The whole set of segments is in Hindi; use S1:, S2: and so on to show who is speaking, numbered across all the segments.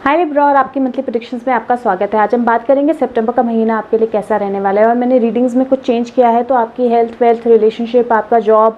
S1: हाय लिब्रा और आपकी मंथली प्रेडिक्शंस में आपका स्वागत है। आज हम बात करेंगे सितंबर का महीना आपके लिए कैसा रहने वाला है। और मैंने रीडिंग्स में कुछ चेंज किया है, तो आपकी हेल्थ, वेल्थ, रिलेशनशिप, आपका जॉब,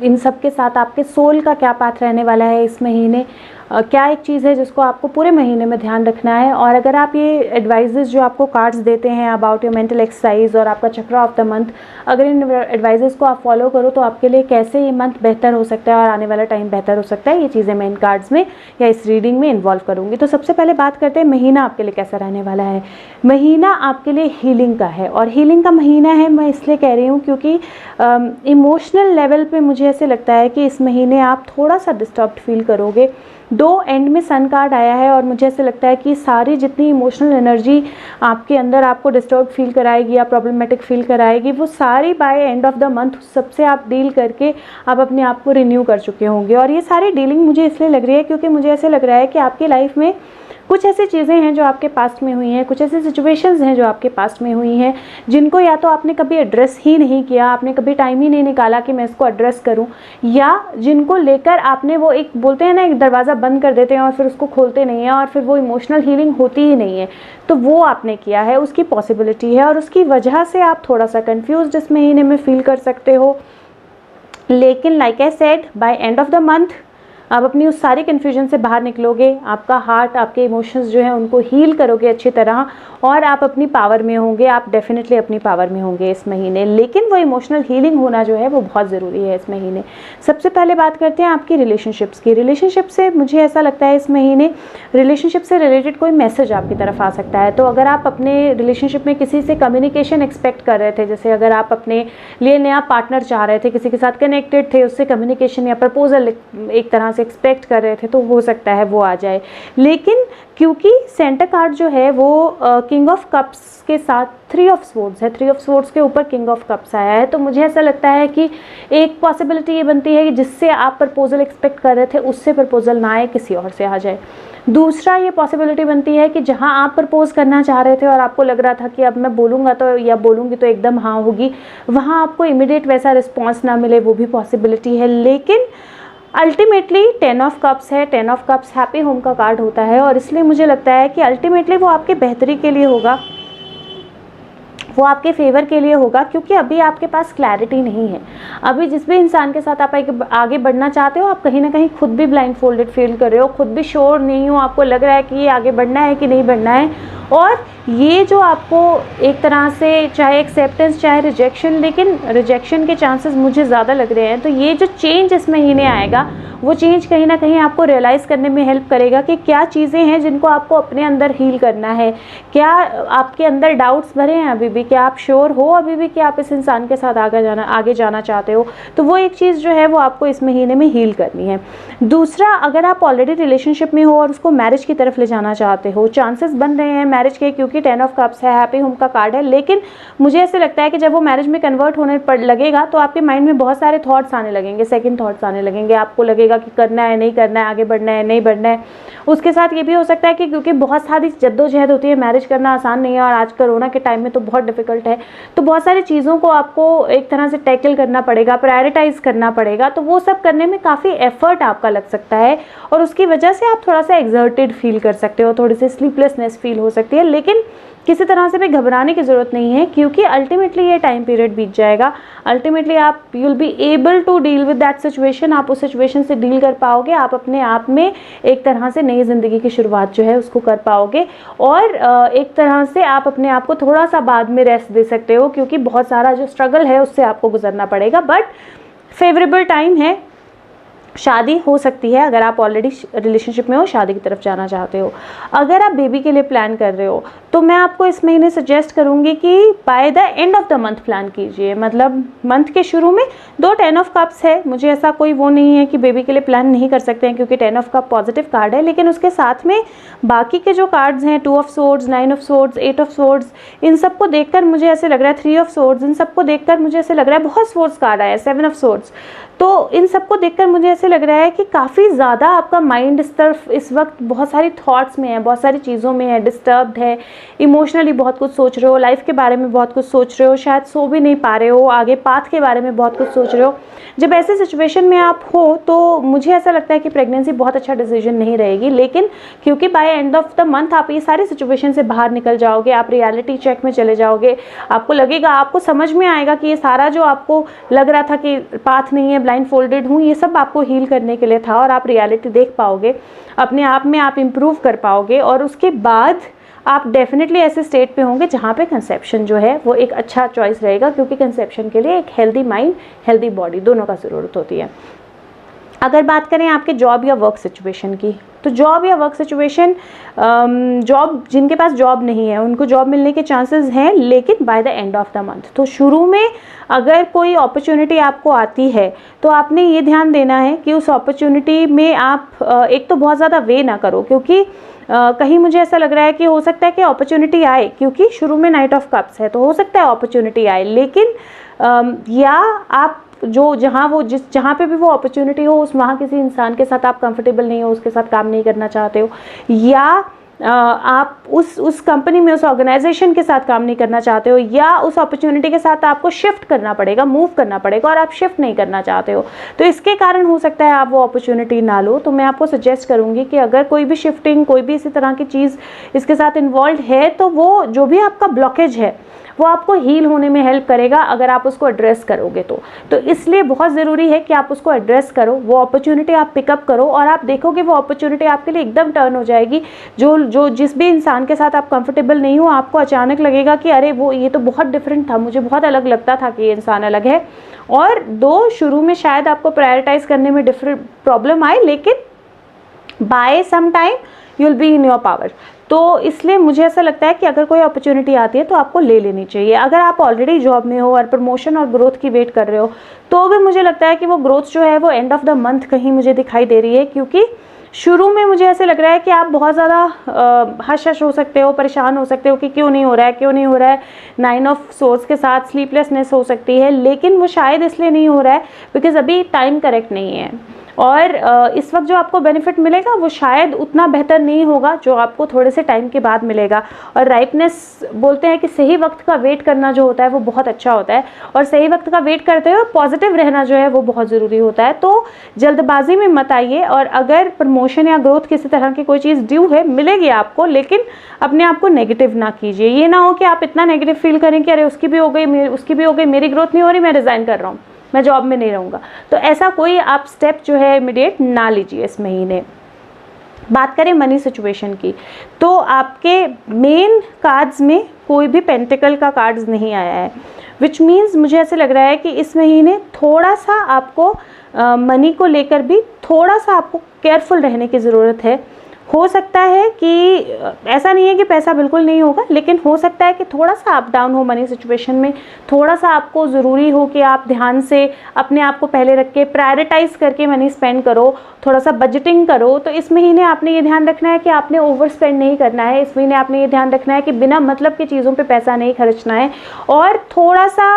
S1: इन सब के साथ आपके सोल का क्या पाथ रहने वाला है इस महीने, क्या एक चीज़ है जिसको आपको पूरे महीने में ध्यान रखना है। और अगर आप ये एडवाइजेस जो आपको कार्ड्स देते हैं अबाउट योर मेंटल एक्सरसाइज और आपका चक्र ऑफ द मंथ, अगर इन एडवाइजेस को आप फॉलो करो तो आपके लिए कैसे ये मंथ बेहतर हो सकता है और आने वाला टाइम बेहतर हो सकता है, ये चीज़ें मैं इन कार्ड्स में या इस रीडिंग में इन्वॉल्व करूँगी। तो सबसे पहले बात करते हैं महीना आपके लिए कैसा रहने वाला है। महीना आपके लिए हीलिंग का है, और हीलिंग का महीना है मैं इसलिए कह रही हूँ क्योंकि इमोशनल लेवल पे मुझे ऐसे लगता है कि इस महीने आप थोड़ा सा डिस्टर्ब्ड फील करोगे। दो एंड में सन कार्ड आया है और मुझे ऐसे लगता है कि सारी जितनी इमोशनल एनर्जी आपके अंदर आपको डिस्टर्ब फील कराएगी या प्रॉब्लमेटिक फील कराएगी, वो सारी by end of the month सबसे आप डील करके आप अपने आप को रिन्यू कर चुके होंगे। और ये सारी डीलिंग मुझे इसलिए लग रही है क्योंकि मुझे ऐसे लग रहा है कि आपकी लाइफ में कुछ ऐसी चीज़ें हैं जो आपके पास्ट में हुई हैं, कुछ ऐसी सिचुएशंस हैं जो आपके पास्ट में हुई हैं जिनको या तो आपने कभी एड्रेस ही नहीं किया, आपने कभी टाइम ही नहीं निकाला कि मैं इसको एड्रेस करूं, या जिनको लेकर आपने वो एक बोलते हैं ना, एक दरवाज़ा बंद कर देते हैं और फिर उसको खोलते नहीं हैं और फिर वो इमोशनल हीलिंग होती ही नहीं है, तो वो आपने किया है, उसकी पॉसिबिलिटी है और उसकी वजह से आप थोड़ा सा कन्फ्यूज्ड इस महीने में फील कर सकते हो। लेकिन like I said, by end of the month आप अपनी उस सारी कन्फ्यूजन से बाहर निकलोगे, आपका हार्ट, आपके इमोशंस जो हैं उनको हील करोगे अच्छी तरह और आप अपनी पावर में होंगे। आप डेफिनेटली अपनी पावर में होंगे इस महीने, लेकिन वो इमोशनल हीलिंग होना जो है वो बहुत ज़रूरी है इस महीने। सबसे पहले बात करते हैं आपकी रिलेशनशिप्स की। रिलेशनशिप से मुझे ऐसा लगता है इस महीने रिलेशनशिप से रिलेटेड कोई मैसेज आपकी तरफ आ सकता है। तो अगर आप अपने रिलेशनशिप में किसी से कम्युनिकेशन एक्सपेक्ट कर रहे थे, जैसे अगर आप अपने लिए नया पार्टनर चाह रहे थे, किसी के साथ कनेक्टेड थे, उससे कम्युनिकेशन या प्रपोजल एक तरह से एक्सपेक्ट कर रहे थे, तो हो सकता है वो आ जाए। लेकिन क्योंकि सेंटर कार्ड जो है वो किंग ऑफ कप्स के साथ थ्री ऑफ स्वॉर्ड्स है, थ्री ऑफ स्वॉर्ड्स के ऊपर किंग ऑफ कप्स आया है, तो मुझे ऐसा लगता है कि एक पॉसिबिलिटी ये बनती है कि जिससे आप प्रपोजल एक्सपेक्ट कर रहे थे उससे प्रपोजल ना आए, किसी और से आ जाए। दूसरा ये पॉसिबिलिटी बनती है कि जहां आप प्रपोज करना चाह रहे थे और आपको लग रहा था कि अब मैं बोलूँगा तो या बोलूँगी तो एकदम हाँ होगी, वहाँ आपको इमीडिएट वैसा रिस्पॉन्स ना मिले, वो भी पॉसिबिलिटी है। लेकिन अल्टीमेटली 10 ऑफ कप्स है, 10 ऑफ कप्स हैप्पी होम का कार्ड होता है और इसलिए मुझे लगता है कि अल्टीमेटली वो आपके बेहतरी के लिए होगा, वो आपके फेवर के लिए होगा, क्योंकि अभी आपके पास क्लैरिटी नहीं है। अभी जिस भी इंसान के साथ आप आगे बढ़ना चाहते हो, आप कहीं ना कहीं खुद भी ब्लाइंड फोल्डेड फील कर रहे हो, खुद भी श्योर नहीं हो, आपको लग रहा है कि ये आगे बढ़ना है कि नहीं बढ़ना है। और ये जो आपको एक तरह से चाहे एक्सेप्टेंस चाहे रिजेक्शन, लेकिन रिजेक्शन के चांसेस मुझे ज़्यादा लग रहे हैं, तो ये जो चेंज इस महीने आएगा वो चेंज कहीं ना कहीं आपको रियलाइज़ करने में हेल्प करेगा कि क्या चीज़ें हैं जिनको आपको अपने अंदर हील करना है। क्या आपके अंदर डाउट्स भरे हैं अभी भी, क्या आप श्योर हो अभी भी कि आप इस इंसान के साथ आगे जाना चाहते हो, तो वो एक चीज़ जो है वो आपको इस महीने में हील करनी है। दूसरा, अगर आप ऑलरेडी रिलेशनशिप में हो और उसको मैरिज की तरफ ले जाना चाहते हो, चांसेस बन रहे हैं मैरिज के, क्योंकि 10 ऑफ कप्स है, हैप्पी होम का कार्ड है। लेकिन मुझे ऐसे लगता है कि जब वो मैरिज में कन्वर्ट होने लगेगा तो आपके माइंड में बहुत सारे थॉट्स आने लगेंगे, सेकंड थॉट्स आने लगेंगे, आपको लगेगा कि करना है नहीं करना है, आगे बढ़ना है नहीं बढ़ना है। उसके साथ ये भी हो सकता है कि क्योंकि बहुत सारी जद्दोजहद होती है, मैरिज करना आसान नहीं है और आज कोरोना के टाइम में तो बहुत डिफिकल्ट है, तो बहुत सारी चीज़ों को आपको एक तरह से टैकल करना पड़ेगा, प्रायोरिटाइज करना पड़ेगा, तो वो सब करने में काफ़ी एफर्ट आपका लग सकता है और उसकी वजह से आप थोड़ा सा एक्सर्टेड फील कर सकते हो, थोड़ी सी स्लीपलेसनेस फील हो सकती है। लेकिन किसी तरह से भी घबराने की ज़रूरत नहीं है, क्योंकि अल्टीमेटली ये टाइम पीरियड बीत जाएगा। अल्टीमेटली आप you will be able to deal with that situation, आप उस सिचुएशन से डील कर पाओगे, आप अपने आप में एक तरह से नई ज़िंदगी की शुरुआत जो है उसको कर पाओगे और एक तरह से आप अपने आप को थोड़ा सा बाद में रेस्ट दे सकते हो, क्योंकि बहुत सारा जो स्ट्रगल है उससे आपको गुजरना पड़ेगा। बट फेवरेबल टाइम है, शादी हो सकती है अगर आप ऑलरेडी रिलेशनशिप में हो, शादी की तरफ जाना चाहते हो। अगर आप बेबी के लिए प्लान कर रहे हो तो मैं आपको इस महीने सजेस्ट करूंगी कि by the end of the month plan कीजिए, मतलब मंथ के शुरू में। दो 10 ऑफ कप्स है, मुझे ऐसा कोई वो नहीं है कि बेबी के लिए प्लान नहीं कर सकते हैं, क्योंकि 10 ऑफ कप पॉजिटिव कार्ड है, लेकिन उसके साथ में बाकी के जो कार्ड्स हैं, 2 of swords, 9 of swords, 8 of swords, इन सबको देखकर मुझे ऐसे लग रहा है, 3 ऑफ स्वॉर्ड्स, इन सबको देखकर मुझे ऐसे लग रहा है, बहुत स्वॉर्ड्स कार्ड आया है, 7 ऑफ स्वॉर्ड्स, तो इन सबको देखकर मुझे ऐसे लग रहा है कि काफ़ी ज़्यादा आपका माइंड इस तरफ इस वक्त बहुत सारी थॉट्स में है, बहुत सारी चीज़ों में है, डिस्टर्ब्ड है, इमोशनली बहुत कुछ सोच रहे हो, लाइफ के बारे में बहुत कुछ सोच रहे हो, शायद सो भी नहीं पा रहे हो, आगे पाथ के बारे में बहुत कुछ सोच रहे हो। जब ऐसे सिचुएशन में आप हो तो मुझे ऐसा लगता है कि प्रेगनेंसी बहुत अच्छा डिसीजन नहीं रहेगी, लेकिन क्योंकि by end of the month आप ये सारी सिचुएशन से बाहर निकल जाओगे, आप रियलिटी चेक में चले जाओगे, आपको लगेगा, आपको समझ में आएगा कि ये सारा जो आपको लग रहा था कि पाथ नहीं है, ब्लाइंड फोल्डेड हूँ, ये सब आपको हील करने के लिए था, और आप रियलिटी देख पाओगे, अपने आप में आप इम्प्रूव कर पाओगे, और उसके बाद आप डेफिनेटली ऐसे स्टेट पे होंगे जहाँ पे कंसेप्शन जो है वो एक अच्छा चॉइस रहेगा, क्योंकि कंसेप्शन के लिए एक हेल्दी माइंड, हेल्दी बॉडी दोनों का ज़रूरत होती है। अगर बात करें आपके जॉब या वर्क सिचुएशन की, तो जॉब या वर्क सिचुएशन, जॉब जिनके पास जॉब नहीं है उनको जॉब मिलने के चांसेस हैं, लेकिन by the end of the month. तो शुरू में अगर कोई अपॉर्चुनिटी आपको आती है तो आपने ये ध्यान देना है कि उस अपॉर्चुनिटी में आप एक तो बहुत ज़्यादा वे ना करो, क्योंकि कहीं मुझे ऐसा लग रहा है कि हो सकता है कि अपॉर्चुनिटी आए, क्योंकि शुरू में नाइट ऑफ कप्स है, तो हो सकता है अपॉर्चुनिटी आए, लेकिन या आप जहाँ पे भी वो अपॉर्चुनिटी हो उस वहाँ किसी इंसान के साथ आप कंफर्टेबल नहीं हो, उसके साथ काम नहीं करना चाहते हो, या आप उस कंपनी में, उस ऑर्गेनाइजेशन के साथ काम नहीं करना चाहते हो, या उस अपॉर्चुनिटी के साथ आपको शिफ्ट करना पड़ेगा, मूव करना पड़ेगा, और आप शिफ्ट नहीं करना चाहते हो, तो इसके कारण हो सकता है आप वो अपॉर्चुनिटी ना लो। तो मैं आपको सजेस्ट करूँगी कि अगर कोई भी शिफ्टिंग, कोई भी इसी तरह की चीज़ इसके साथ इन्वॉल्व है, तो वो जो भी आपका ब्लॉकेज है वो आपको हील होने में हेल्प करेगा अगर आप उसको एड्रेस करोगे तो इसलिए बहुत ज़रूरी है कि आप उसको एड्रेस करो, वो अपॉर्चुनिटी आप पिकअप करो, और आप देखोगे वो अपॉर्चुनिटी आपके लिए एकदम टर्न हो जाएगी। जो जिस भी इंसान के साथ आप कंफर्टेबल नहीं हो, आपको अचानक लगेगा कि अरे वो ये तो बहुत डिफरेंट था, मुझे बहुत अलग लगता था कि ये इंसान अलग है। और शुरू में शायद आपको प्रायोरिटाइज करने में डिफरेंट प्रॉब्लम आए, लेकिन by some time you will be in your power. तो इसलिए मुझे ऐसा लगता है कि अगर कोई अपॉर्चुनिटी आती है तो आपको ले लेनी चाहिए। अगर आप ऑलरेडी जॉब में हो और प्रमोशन और ग्रोथ की वेट कर रहे हो, तो भी मुझे लगता है कि वो ग्रोथ जो है वो एंड ऑफ द मंथ कहीं मुझे दिखाई दे रही है, क्योंकि शुरू में मुझे ऐसे लग रहा है कि आप बहुत ज़्यादा हश हो सकते हो, परेशान हो सकते हो कि क्यों नहीं हो रहा है, क्यों नहीं हो रहा है। 9 ऑफ सोर्स के साथ स्लीपलेसनेस हो सकती है, लेकिन वो शायद इसलिए नहीं हो रहा है बिकॉज अभी टाइम करेक्ट नहीं है, और इस वक्त जो आपको बेनिफिट मिलेगा वो शायद उतना बेहतर नहीं होगा जो आपको थोड़े से टाइम के बाद मिलेगा। और राइपनेस बोलते हैं कि सही वक्त का वेट करना जो होता है वो बहुत अच्छा होता है, और सही वक्त का वेट करते हुए पॉजिटिव रहना जो है वो बहुत ज़रूरी होता है। तो जल्दबाजी में मत आइए, और अगर प्रमोशन या ग्रोथ किसी तरह की कोई चीज़ ड्यू है, मिलेगी आपको, लेकिन अपने आप को नेगेटिव ना कीजिए। ये ना हो कि आप इतना नेगेटिव फील करें कि अरे उसकी भी हो गई, मेरी ग्रोथ नहीं हो रही, मैं रिज़ाइन कर रहा हूँ, मैं जॉब में नहीं रहूँगा। तो ऐसा कोई आप स्टेप जो है इमीडिएट ना लीजिए इस महीने। बात करें मनी सिचुएशन की, तो आपके मेन कार्ड्स में कोई भी पेंटिकल का कार्ड्स नहीं आया है, विच मीन्स मुझे ऐसे लग रहा है कि इस महीने थोड़ा सा आपको मनी को लेकर भी थोड़ा सा आपको केयरफुल रहने की ज़रूरत है। हो सकता है कि ऐसा नहीं है कि पैसा बिल्कुल नहीं होगा, लेकिन हो सकता है कि थोड़ा सा अप डाउन हो मनी सिचुएशन में, थोड़ा सा आपको ज़रूरी हो कि आप ध्यान से अपने आप को पहले रख के प्रायोरिटाइज करके मनी स्पेंड करो, थोड़ा सा बजटिंग करो। तो इस महीने आपने ये ध्यान रखना है कि आपने ओवर स्पेंड नहीं करना है, इस महीने आपने ये ध्यान रखना है कि बिना मतलब की चीज़ों पर पैसा नहीं खर्चना है। और थोड़ा सा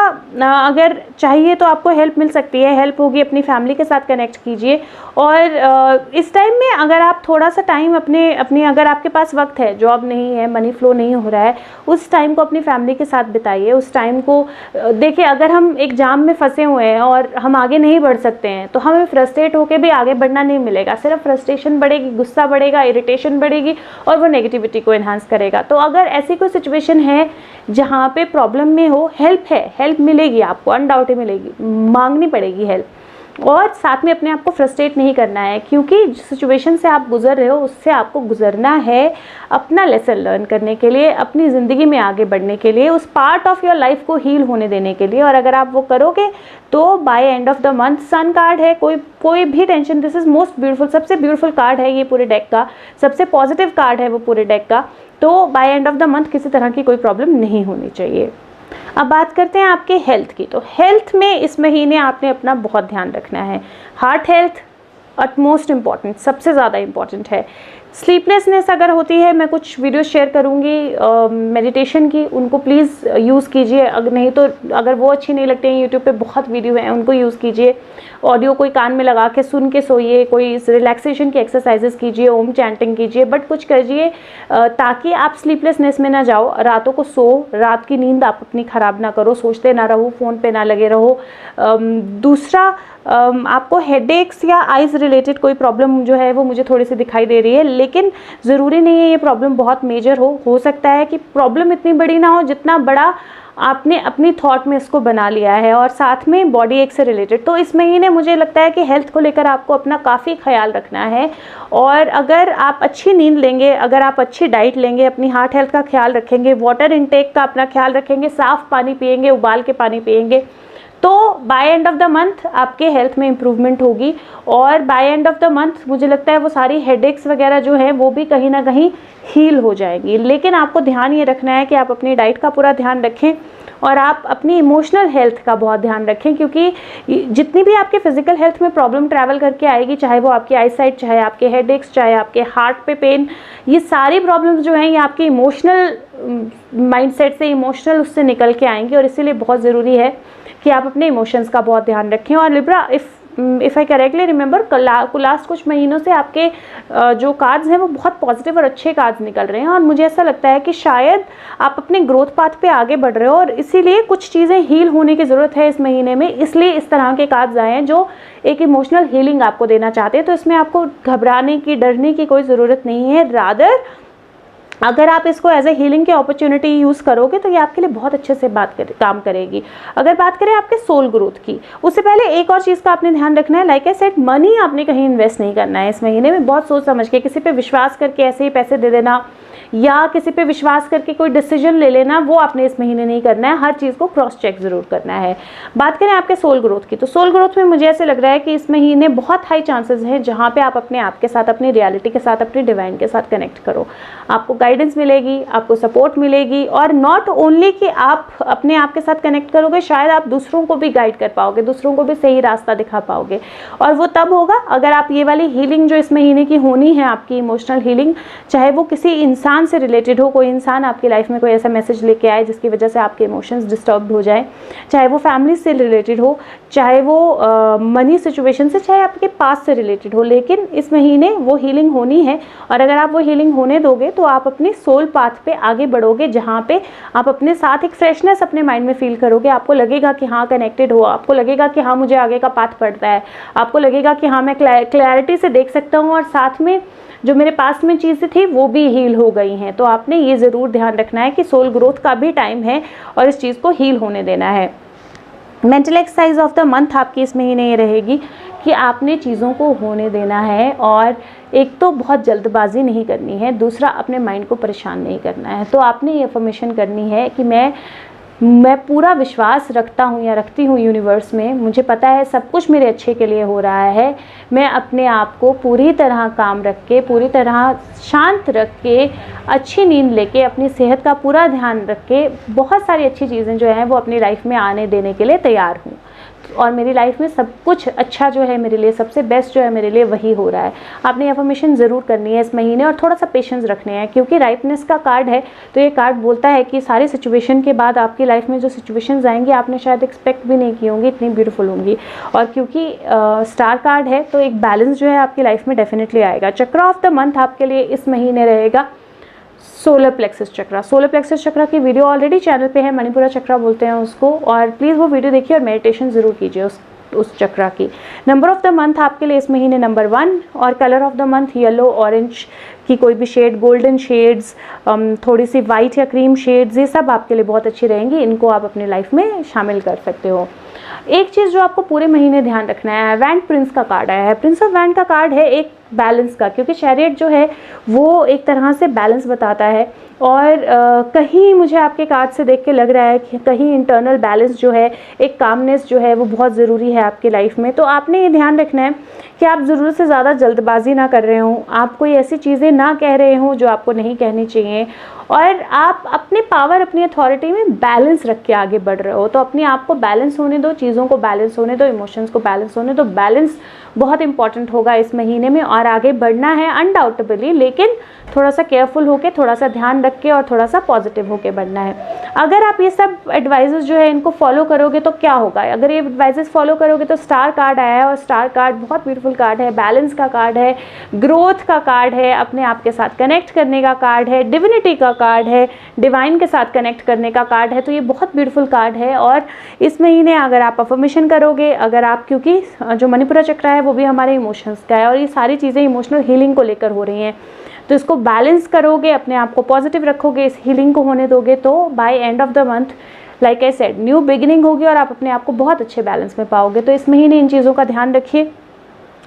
S1: अगर चाहिए तो आपको हेल्प मिल सकती है, हेल्प होगी, अपनी फैमिली के साथ कनेक्ट कीजिए। और इस टाइम में अगर आप थोड़ा सा टाइम अपने अगर आपके पास वक्त है, जॉब नहीं है, मनी फ्लो नहीं हो रहा है, उस टाइम को अपनी फैमिली के साथ बिताइए। उस टाइम को देखिए, अगर हम एक जाम में फंसे हुए हैं और हम आगे नहीं बढ़ सकते हैं, तो हमें फ्रस्ट्रेट होकर भी आगे बढ़ना नहीं मिलेगा, सिर्फ फ्रस्ट्रेशन बढ़ेगी, गुस्सा बढ़ेगा, इरिटेशन बढ़ेगी, और वो नेगेटिविटी को एनहांस करेगा। तो अगर ऐसी कोई सिचुएशन है जहाँ पे प्रॉब्लम में हो, हेल्प मिलेगी आपको, अनडाउटेड मिलेगी, मांगनी पड़ेगी हेल्प। और साथ में अपने आप को फ्रस्ट्रेट नहीं करना है, क्योंकि जिस सिचुएशन से आप गुजर रहे हो उससे आपको गुजरना है अपना लेसन लर्न करने के लिए, अपनी ज़िंदगी में आगे बढ़ने के लिए, उस पार्ट ऑफ योर लाइफ को हील होने देने के लिए। और अगर आप वो करोगे तो by end of the month sun card है, कोई भी tension, this is most beautiful, सबसे ब्यूटीफुल कार्ड है ये पूरे डेक का, सबसे पॉजिटिव कार्ड है वो पूरे डेक का। तो by end of the month किसी तरह की कोई प्रॉब्लम नहीं होनी चाहिए। अब बात करते हैं आपके हेल्थ की। तो हेल्थ में इस महीने आपने अपना बहुत ध्यान रखना है। हार्ट हेल्थ अटमोस्ट इम्पॉर्टेंट, सबसे ज़्यादा इम्पॉर्टेंट है। स्लीपलेसनेस अगर होती है, मैं कुछ वीडियो शेयर करूँगी मेडिटेशन की, उनको प्लीज़ यूज़ कीजिए। अगर नहीं तो अगर वो अच्छी नहीं लगती हैं, यूट्यूब पे बहुत वीडियो हैं, उनको यूज़ कीजिए। ऑडियो कोई कान में लगा के सुन के सोइए, कोई रिलैक्सेशन की एक्सरसाइजेस कीजिए, ओम चैंटिंग कीजिए, बट कुछ करिए ताकि आप स्लीपलेसनेस में ना जाओ। रातों को रात की नींद आप अपनी ख़राब ना करो, सोचते ना रहो, फ़ोन पे ना लगे रहो। दूसरा, आपको हेडेक्स या आइज़ रिलेटेड कोई प्रॉब्लम जो है वो मुझे थोड़ी सी दिखाई दे रही है, लेकिन ज़रूरी नहीं है ये प्रॉब्लम बहुत मेजर हो सकता है कि प्रॉब्लम इतनी बड़ी ना हो जितना बड़ा आपने अपनी थॉट में इसको बना लिया है, और साथ में बॉडी एक से रिलेटेड। तो इस महीने मुझे लगता है कि हेल्थ को लेकर आपको अपना काफ़ी ख्याल रखना है, और अगर आप अच्छी नींद लेंगे, अगर आप अच्छी डाइट लेंगे, अपनी हार्ट हेल्थ का ख्याल रखेंगे, वाटर इनटेक का अपना ख्याल रखेंगे, साफ़ पानी पिएंगे, उबाल के पानी पिएंगे, तो by end of the month आपके हेल्थ में इम्प्रूवमेंट होगी। और by end of the month मुझे लगता है वो सारी हेडेक्स वगैरह जो है वो भी कहीं ना कहीं हील हो जाएंगी। लेकिन आपको ध्यान ये रखना है कि आप अपनी डाइट का पूरा ध्यान रखें, और आप अपनी इमोशनल हेल्थ का बहुत ध्यान रखें, क्योंकि जितनी भी आपके फिजिकल हेल्थ में प्रॉब्लम ट्रैवल करके आएगी, चाहे वो आपकी आईसाइट, चाहे आपके हेडेक्स, चाहे आपके हार्ट पे पेन, ये सारी प्रॉब्लम्स जो हैं ये आपकी इमोशनल माइंडसेट से, इमोशनल उससे निकल के आएंगी। और इसीलिए बहुत ज़रूरी है कि आप अपने इमोशंस का बहुत ध्यान रखें। और Libra, if I correctly remember, last कुछ महीनों से आपके जो कार्ड्स हैं वो बहुत पॉजिटिव और अच्छे कार्ड्स निकल रहे हैं, और मुझे ऐसा लगता है कि शायद आप अपने ग्रोथ पाथ पे आगे बढ़ रहे हो, और इसीलिए कुछ चीज़ें हील होने की ज़रूरत है इस महीने में, इसलिए इस तरह के कार्ड्स आए हैं जो एक इमोशनल हीलिंग आपको देना चाहते हैं। तो इसमें आपको घबराने की, डरने की कोई ज़रूरत नहीं है। रादर अगर आप इसको एज ए हीलिंग की अपॉर्चुनिटी यूज़ करोगे तो ये आपके लिए बहुत अच्छे से काम करेगी। अगर बात करें आपके सोल ग्रोथ की, उससे पहले एक और चीज़ का आपने ध्यान रखना है। लाइक आई सेड, मनी आपने कहीं इन्वेस्ट नहीं करना है इस महीने में। बहुत सोच समझ के, किसी पे विश्वास करके ऐसे ही पैसे दे देना या किसी पे विश्वास करके कोई डिसीजन ले लेना, वो आपने इस महीने नहीं करना है। हर चीज़ को क्रॉस चेक ज़रूर करना है। बात करें आपके सोल ग्रोथ की, तो सोल ग्रोथ में मुझे ऐसे लग रहा है कि इस महीने बहुत हाई चांसेस हैं जहाँ पे आप अपने आप के साथ, अपनी रियलिटी के साथ, अपने डिवाइन के साथ कनेक्ट करो। आपको गाइडेंस मिलेगी, आपको सपोर्ट मिलेगी, और नॉट ओनली कि आप अपने आप के साथ कनेक्ट करोगे, शायद आप दूसरों को भी गाइड कर पाओगे, दूसरों को भी सही रास्ता दिखा पाओगे। और वो तब होगा अगर आप ये वाली हीलिंग जो इस महीने की होनी है, आपकी इमोशनल हीलिंग, चाहे वो किसी इंसान से रिलेटेड हो, कोई इंसान आपकी लाइफ में कोई ऐसा मैसेज लेके आए जिसकी वजह से आपके इमोशंस डिस्टर्ब हो जाए, चाहे वो फैमिली से रिलेटेड हो, चाहे वो मनी सिचुएशन से, चाहे आपके पास से रिलेटेड हो, लेकिन इस महीने वो हीलिंग होनी है। और अगर आप वो हीलिंग होने दोगे तो आप अपने सोल पाथ पे आगे बढ़ोगे, जहाँ पे आप अपने साथ एक फ्रेशनेस अपने माइंड में फील करोगे। आपको लगेगा कि हाँ कनेक्टेड हो, आपको लगेगा कि हाँ मुझे आगे का पाथ पड़ता है, आपको लगेगा कि हाँ मैं क्लैरिटी से देख सकता हूँ, और साथ में जो मेरे पास में चीज़ें थी वो भी हील हो गई हैं। तो आपने ये ज़रूर ध्यान रखना है कि सोल ग्रोथ का भी टाइम है और इस चीज़ को हील होने देना है। Mental exercise of the month आपकी इस महीने ये रहेगी कि आपने चीज़ों को होने देना है, और एक तो बहुत जल्दबाजी नहीं करनी है, दूसरा अपने माइंड को परेशान नहीं करना है। तो आपने ये अफर्मेशन करनी है कि मैं पूरा विश्वास रखता हूँ या रखती हूँ यूनिवर्स में, मुझे पता है सब कुछ मेरे अच्छे के लिए हो रहा है। मैं अपने आप को पूरी तरह काम रख के, पूरी तरह शांत रख के, अच्छी नींद लेके, अपनी सेहत का पूरा ध्यान रख के, बहुत सारी अच्छी चीज़ें जो हैं वो अपनी लाइफ में आने देने के लिए तैयार हूँ। और मेरी लाइफ में सब कुछ अच्छा जो है मेरे लिए, सबसे बेस्ट जो है मेरे लिए, वही हो रहा है। आपने अफर्मेशन ज़रूर करनी है इस महीने, और थोड़ा सा पेशेंस रखने हैं, क्योंकि राइटनेस का कार्ड है। तो ये कार्ड बोलता है कि सारी सिचुएशन के बाद आपकी लाइफ में जो सिचुएशंस आएंगी आपने शायद एक्सपेक्ट भी नहीं की होंगी, इतनी ब्यूटीफुल होंगी। और क्योंकि स्टार कार्ड है तो एक बैलेंस जो है आपकी लाइफ में डेफिनेटली आएगा। चक्र ऑफ द मंथ आपके लिए इस महीने रहेगा सोलर प्लेक्सस चक्रा। सोलर प्लेक्सस चक्रा की वीडियो ऑलरेडी चैनल पे है, मणिपुरा चक्रा बोलते हैं उसको, और प्लीज़ वो वीडियो देखिए और मेडिटेशन ज़रूर कीजिए उस चक्रा की। नंबर ऑफ द मंथ आपके लिए इस महीने नंबर 1, और colour of the month yellow, orange की कोई भी शेड, गोल्डन शेड्स, थोड़ी सी वाइट या क्रीम शेड्स, ये सब आपके लिए बहुत अच्छी रहेंगी। इनको आप अपनी लाइफ में शामिल कर सकते हो। एक चीज़ जो आपको पूरे महीने ध्यान रखना है, वैंड प्रिंस का कार्ड आया है। प्रिंस ऑफ वैंड का कार्ड है एक बैलेंस का, क्योंकि चैरियट जो है वो एक तरह से बैलेंस बताता है, और कहीं मुझे आपके कार्ड से देख के लग रहा है कि कहीं इंटरनल बैलेंस जो है, एक कामनेस जो है वो बहुत ज़रूरी है आपकी लाइफ में। तो आपने ये ध्यान रखना है कि आप ज़रूरत से ज़्यादा जल्दबाजी ना कर रहे हों, आप कोई ऐसी चीज़ें ना कह रहे हों जो आपको नहीं कहनी चाहिए, और आप अपने पावर, अपनी अथॉरिटी में बैलेंस रख के आगे बढ़ रहे हो। तो अपने आप को बैलेंस होने दो, चीज़ों को बैलेंस होने दो, इमोशंस को बैलेंस होने दो। बैलेंस बहुत इंपॉर्टेंट होगा इस महीने में, और आगे बढ़ना है अनडाउटेबली, लेकिन थोड़ा सा केयरफुल होके, थोड़ा सा ध्यान रख के और थोड़ा सा पॉजिटिव होके बढ़ना है। अगर आप ये सब एडवाइजेस जो है इनको फॉलो करोगे तो क्या होगा, अगर ये एडवाइजेस फॉलो करोगे तो स्टार कार्ड आया है, और स्टार कार्ड बहुत ब्यूटीफुल कार्ड है, बैलेंस का कार्ड है, ग्रोथ का कार्ड है, अपने आप के साथ कनेक्ट करने का कार्ड है, डिविनिटी का कार्ड है, डिवाइन के साथ कनेक्ट करने का कार्ड है। तो ये बहुत ब्यूटीफुल कार्ड है। और इस महीने अगर आप अफर्मेशन करोगे, अगर आप, क्योंकि जो मणिपुरा चक्र है वो भी हमारे इमोशंस का है, और ये सारी चीज़ें इमोशनल हीलिंग को लेकर हो रही हैं, तो इसको बैलेंस करोगे, अपने आप को पॉजिटिव रखोगे, इस हीलिंग को होने दोगे, तो by end of the month like I said new beginning होगी और आप अपने आप को बहुत अच्छे बैलेंस में पाओगे। तो इस महीने इन चीज़ों का ध्यान रखिए।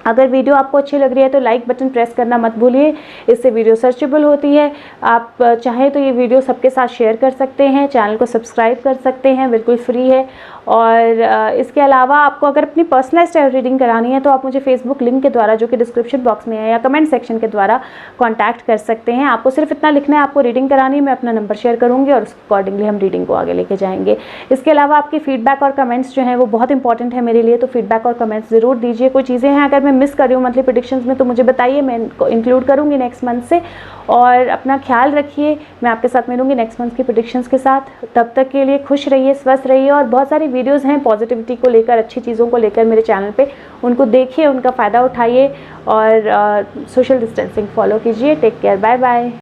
S1: अगर वीडियो आपको अच्छी लग रही है तो लाइक बटन प्रेस करना मत भूलिए, इससे वीडियो सर्चेबल होती है। आप चाहें तो ये वीडियो सबके साथ शेयर कर सकते हैं, चैनल को सब्सक्राइब कर सकते हैं, बिल्कुल फ्री है। और इसके अलावा आपको अगर अपनी पर्सनलाइज्ड टैरो रीडिंग करानी है तो आप मुझे फेसबुक लिंक के द्वारा, जो कि डिस्क्रिप्शन बॉक्स में है, या कमेंट सेक्शन के द्वारा कॉन्टैक्ट कर सकते हैं। आपको सिर्फ इतना लिखना है, आपको रीडिंग करानी है, मैं अपना नंबर शेयर करूँगी और उस अकॉर्डिंगली हम रीडिंग को आगे लेके जाएंगे। इसके अलावा आपकी फीडबैक और कमेंट्स जो हैं वो बहुत इंपॉर्टेंट है मेरे लिए, तो फीडबैक और कमेंट्स ज़रूर दीजिए। कोई चीज़ें हैं अगर मैं मिस कर रही हूँ मंथली प्रेडिक्शंस में तो मुझे बताइए, मैं इनको इंक्लूड करूँगी नेक्स्ट मंथ से। और अपना ख्याल रखिए, मैं आपके साथ मिलूंगी नेक्स्ट मंथ की प्रेडिक्शंस के साथ। तब तक के लिए खुश रहिए, स्वस्थ रहिए, और बहुत सारी वीडियोस हैं पॉजिटिविटी को लेकर, अच्छी चीज़ों को लेकर मेरे चैनल पे, उनको देखिए, उनका फ़ायदा उठाइए, और सोशल डिस्टेंसिंग फॉलो कीजिए। Take care, bye bye.